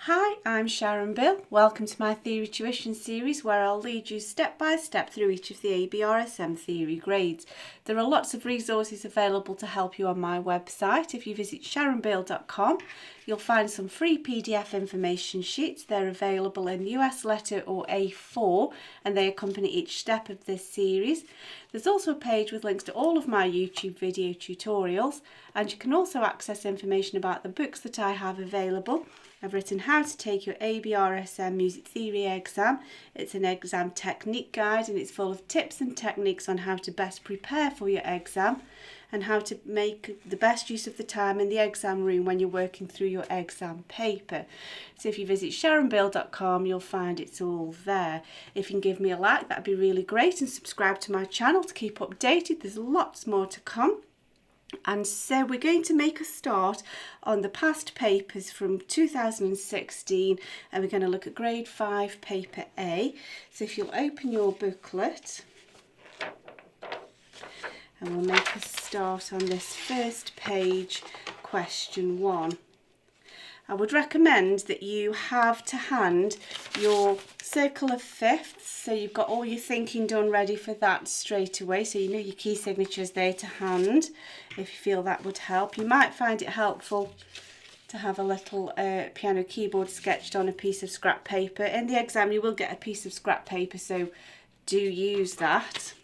Hi, I'm Sharon Bill. Welcome to my Theory Tuition series where I'll lead you step by step through each of the ABRSM Theory grades. There are lots of resources available to help you on my website. If you visit sharonbill.com, you'll find some free PDF information sheets. They're available in US letter or A4 and they accompany each step of this series. There's also a page with links to all of my YouTube video tutorials, and you can also access information about the books that I have available. I've written How to Take Your ABRSM Music Theory Exam. It's an exam technique guide and it's full of tips and techniques on how to best prepare for your exam and how to make the best use of the time in the exam room when you're working through your exam paper. So if you visit sharonbill.com, you'll find it's all there. If you can give me a like, that'd be really great, and subscribe to my channel to keep updated. There's lots more to come. And so we're going to make a start on the past papers from 2016, and we're going to look at grade 5 paper A. So if you'll open your booklet, and we'll make a start on this first page, question 1. I would recommend that you have to hand your circle of fifths, so you've got all your thinking done ready for that straight away, so you know your key signatures there to hand, if you feel that would help. You might find it helpful to have a little piano keyboard sketched on a piece of scrap paper. In the exam you will get a piece of scrap paper, so do use that.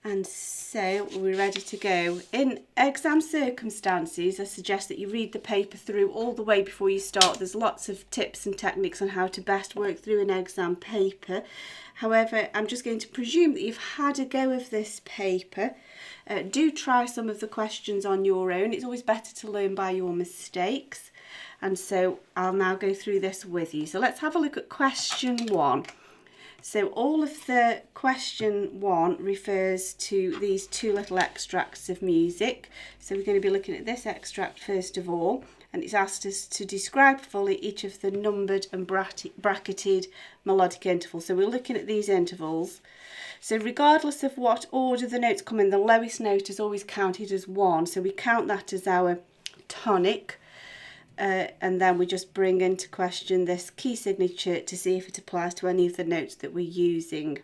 And so we're ready to go. In exam circumstances, I suggest that you read the paper through all the way before you start. There's lots of tips and techniques on how to best work through an exam paper. However, I'm just going to presume that you've had a go of this paper. Do try some of the questions on your own. It's always better to learn by your mistakes. And so I'll now go through this with you. So let's have a look at question 1. So all of the question 1 refers to these two little extracts of music. So we're going to be looking at this extract first of all, and it's asked us to describe fully each of the numbered and bracketed melodic intervals. So we're looking at these intervals. So regardless of what order the notes come in, the lowest note is always counted as 1. So we count that as our tonic. And then we just bring into question this key signature to see if it applies to any of the notes that we're using.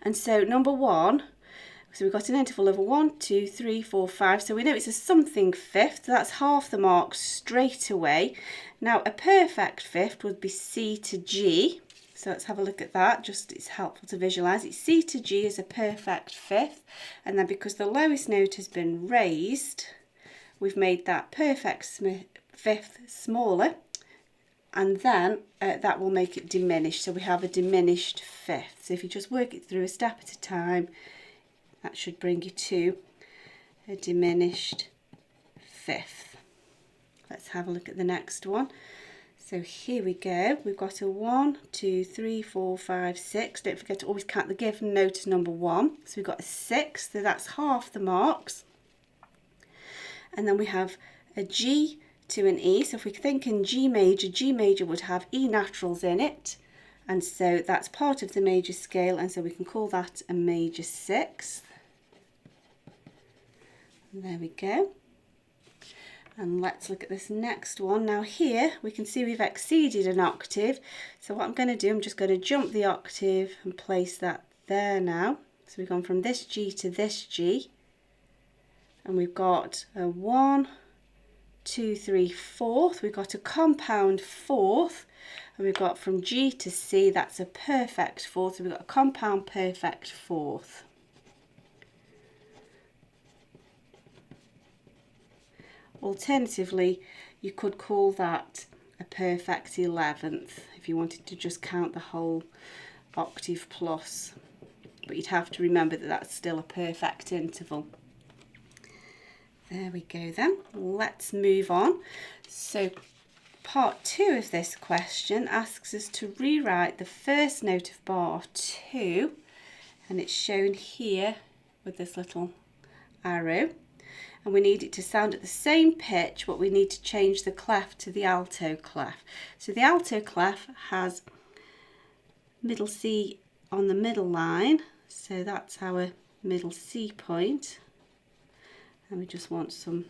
And so number 1, so we've got an interval of 1, 2, 3, 4, 5. So we know it's a something fifth. That's half the mark straight away. Now a perfect fifth would be C to G. So let's have a look at that. Just it's helpful to visualise. It's C to G is a perfect fifth. And then because the lowest note has been raised, we've made that perfect fifth smaller, and then that will make it diminished. So we have a diminished fifth. So if you just work it through a step at a time, that should bring you to a diminished fifth. Let's have a look at the next one. So here we go. We've got a 1, 2, 3, 4, 5, 6. Don't forget to always count the given note as number 1. So we've got a 6, so that's half the marks. And then we have a G to an E. So if we think in G major would have E naturals in it. And so that's part of the major scale, and so we can call that a major sixth. And there we go. And let's look at this next one. Now here we can see we've exceeded an octave. So what I'm going to do, I'm just going to jump the octave and place that there now. So we've gone from this G to this G. And we've got a 1, 2, 3, fourth. We've got a compound fourth. And we've got from G to C, that's a perfect fourth. So we've got a compound perfect fourth. Alternatively, you could call that a perfect 11th if you wanted to just count the whole octave plus. But you'd have to remember that that's still a perfect interval. There we go then. Let's move on. So part 2 of this question asks us to rewrite the first note of bar 2, and it's shown here with this little arrow, and we need it to sound at the same pitch, but we need to change the clef to the alto clef. So the alto clef has middle C on the middle line, so that's our middle C point. And we just want some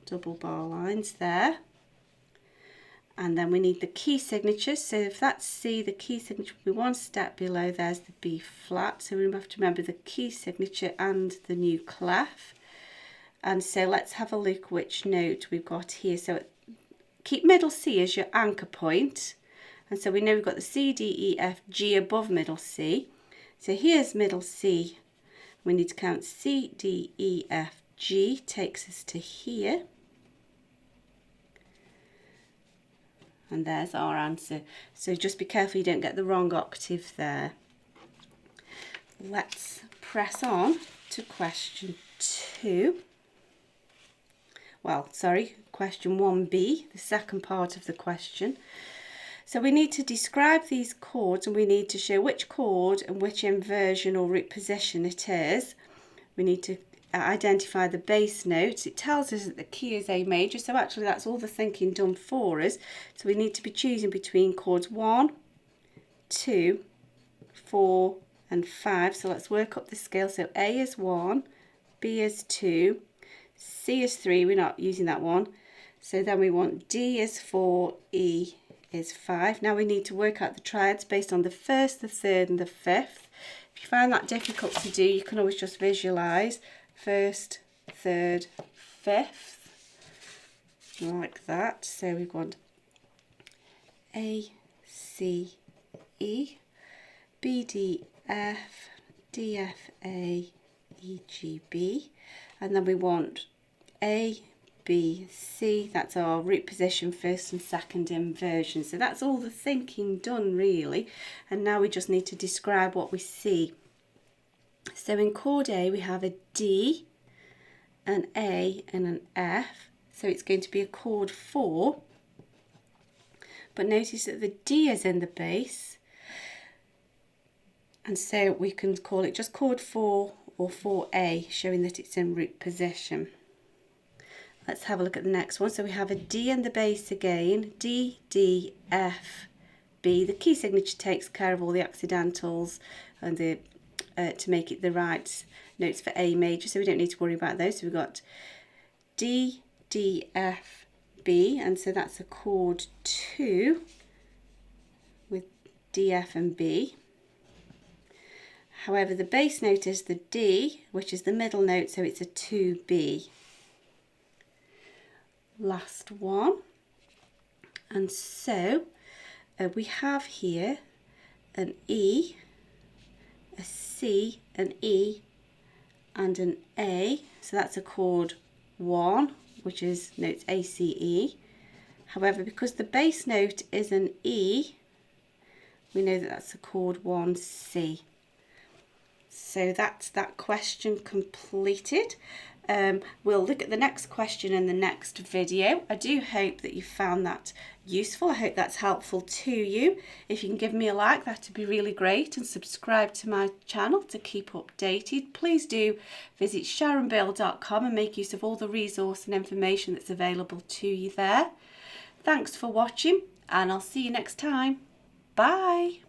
double bar lines there. And then we need the key signature. So if that's C, the key signature will be one step below. There's the B flat. So we have to remember the key signature and the new clef. And so let's have a look which note we've got here. So keep middle C as your anchor point. And so we know we've got the C, D, E, F, G above middle C. So here's middle C. We need to count C, D, E, F, G. Takes us to here. And there's our answer. So just be careful you don't get the wrong octave there. Let's press on to question 2. Well, sorry, question 1B, the second part of the question. So we need to describe these chords and we need to show which chord and which inversion or root position it is. We need to identify the bass notes. It tells us that the key is A major, so actually that's all the thinking done for us. So we need to be choosing between chords 1, 2, 4 and 5. So let's work up the scale. So A is 1, B is 2, C is 3, we're not using that one. So then we want D is 4, E is 5. Now we need to work out the triads based on the first, the third and the fifth. If you find that difficult to do, you can always just visualise first, third, fifth, like that. So we've got A, C, E, B, D, F, D, F, A, E, G, B. And then we want A, B, C. That's our root position, first and second inversion. So that's all the thinking done really. And now we just need to describe what we see. So in chord A we have a D, an A and an F. So it's going to be a chord 4. But notice that the D is in the bass. And so we can call it just chord 4 or 4A, showing that it's in root position. Let's have a look at the next one. So we have a D in the bass again, D, D, F, B. The key signature takes care of all the accidentals and the to make it the right notes for A major, so we don't need to worry about those. So we've got D, D, F, B, and so that's a chord 2 with D, F and B. However, the bass note is the D, which is the middle note, so it's a 2B. Last one. And so we have here an E, a C, an E and an A. So that's a chord 1, which is notes A, C, E. However, because the bass note is an E, we know that that's a chord 1C. So that's that question completed. We'll look at the next question in the next video. I do hope that you found that useful. I hope that's helpful to you. If you can give me a like, that would be really great, and subscribe to my channel to keep updated. Please do visit sharonbill.com and make use of all the resource and information that's available to you there. Thanks for watching, and I'll see you next time. Bye.